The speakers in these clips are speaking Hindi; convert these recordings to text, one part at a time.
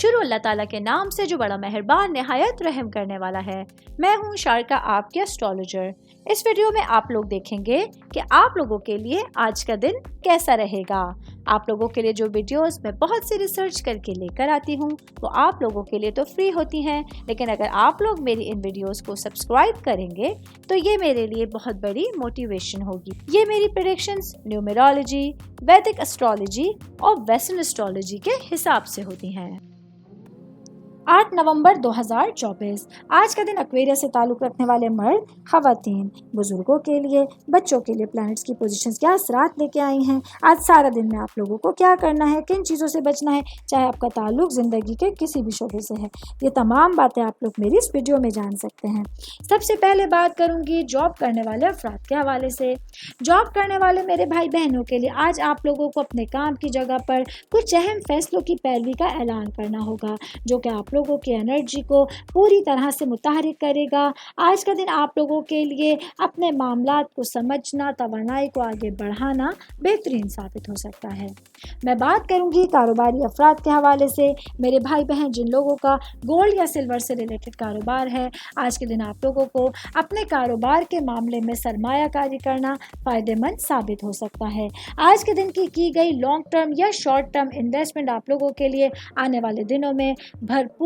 शुरू अल्लाह ताला के नाम से जो बड़ा मेहरबान निहायत रहम करने वाला है। मैं हूँ शारका, आपके एस्ट्रोलॉजर। इस वीडियो में आप लोग देखेंगे कि आप लोगों के लिए आज का दिन कैसा रहेगा। आप लोगों के लिए जो वीडियोस मैं बहुत सी रिसर्च करके लेकर आती हूँ वो आप लोगों के लिए तो फ्री होती हैं, लेकिन अगर आप लोग मेरी इन वीडियोस को सब्सक्राइब करेंगे तो ये मेरे लिए बहुत बड़ी मोटिवेशन होगी। ये मेरी प्रेडिक्शंस न्यूमेरोलॉजी, वैदिक एस्ट्रोलॉजी और वेस्टर्न एस्ट्रोलॉजी के हिसाब से होती हैं। 8 नवंबर 2024 आज का दिन एक्वेरियस से ताल्लुक़ रखने वाले मर्द, ख़वातीन, बुजुर्गों के लिए, बच्चों के लिए प्लैनेट्स की पोजीशंस क्या असरात लेके आई हैं। आज सारा दिन में आप लोगों को क्या करना है, किन चीज़ों से बचना है, चाहे आपका ताल्लुक़ ज़िंदगी के किसी भी शोबे से है, ये तमाम बातें आप लोग मेरी इस वीडियो में जान सकते हैं। सबसे पहले बात करूँगी जॉब करने वाले अफराद के हवाले से। जॉब करने वाले मेरे भाई बहनों के लिए आज आप लोगों को अपने काम की जगह पर कुछ अहम फैसलों की पैरवी का ऐलान करना होगा, जो कि आप लोगों की एनर्जी को पूरी तरह से मुतहरिक करेगा। आज का दिन आप लोगों के लिए अपने मामलात को समझना, तवानाई को आगे बढ़ाना बेहतरीन साबित हो सकता है। मैं बात करूंगी कारोबारी अफराद के हवाले से। मेरे भाई बहन जिन लोगों का गोल्ड या सिल्वर से रिलेटेड कारोबार है, आज के दिन आप लोगों को अपने कारोबार के मामले में सरमायाकारी करना फ़ायदेमंद साबित हो सकता है। आज के दिन की गई लॉन्ग टर्म या शॉर्ट टर्म इन्वेस्टमेंट आप लोगों के लिए आने वाले दिनों में भरपूर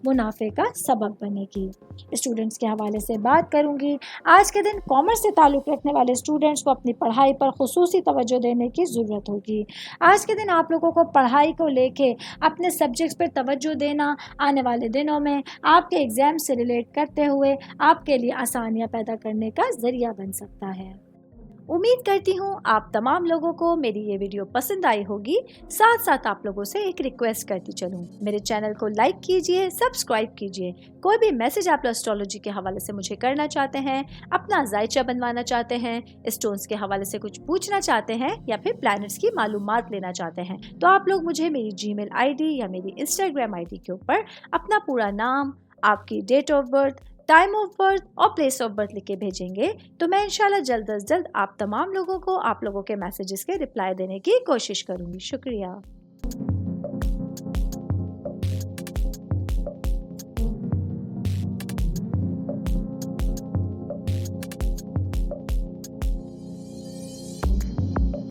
मुनाफे का सबब बनेगी। स्टूडेंट्स के हवाले से बात करूंगी। आज के दिन कॉमर्स से ताल्लुक़ रखने वाले स्टूडेंट्स को अपनी पढ़ाई पर खुसूसी तवज्जो देने की ज़रूरत होगी। आज के दिन आप लोगों को पढ़ाई को लेके अपने सब्जेक्ट्स पर तवज्जो देना आने वाले दिनों में आपके एग्ज़ाम से रिलेट करते हुए आपके लिए आसानियाँ पैदा करने का ज़रिया बन सकता है। उम्मीद करती हूँ आप तमाम लोगों को मेरी ये वीडियो पसंद आई होगी। साथ साथ आप लोगों से एक रिक्वेस्ट करती चलूँ, मेरे चैनल को लाइक कीजिए, सब्सक्राइब कीजिए। कोई भी मैसेज आप एस्ट्रोलॉजी के हवाले से मुझे करना चाहते हैं, अपना जायचा बनवाना चाहते हैं, स्टोन्स के हवाले से कुछ पूछना चाहते हैं या फिर प्लैनेट्स की मालूमात लेना चाहते हैं, तो आप लोग मुझे मेरी जीमेल आईडी या मेरी इंस्टाग्राम आईडी के ऊपर अपना पूरा नाम, आपकी date of birth, time of birth और प्लेस ऑफ बर्थ लिख के भेजेंगे तो मैं इंशाल्लाह जल्द अज जल्द आप तमाम लोगों को आप लोगों के मैसेजेस के रिप्लाई देने की कोशिश करूंगी। शुक्रिया।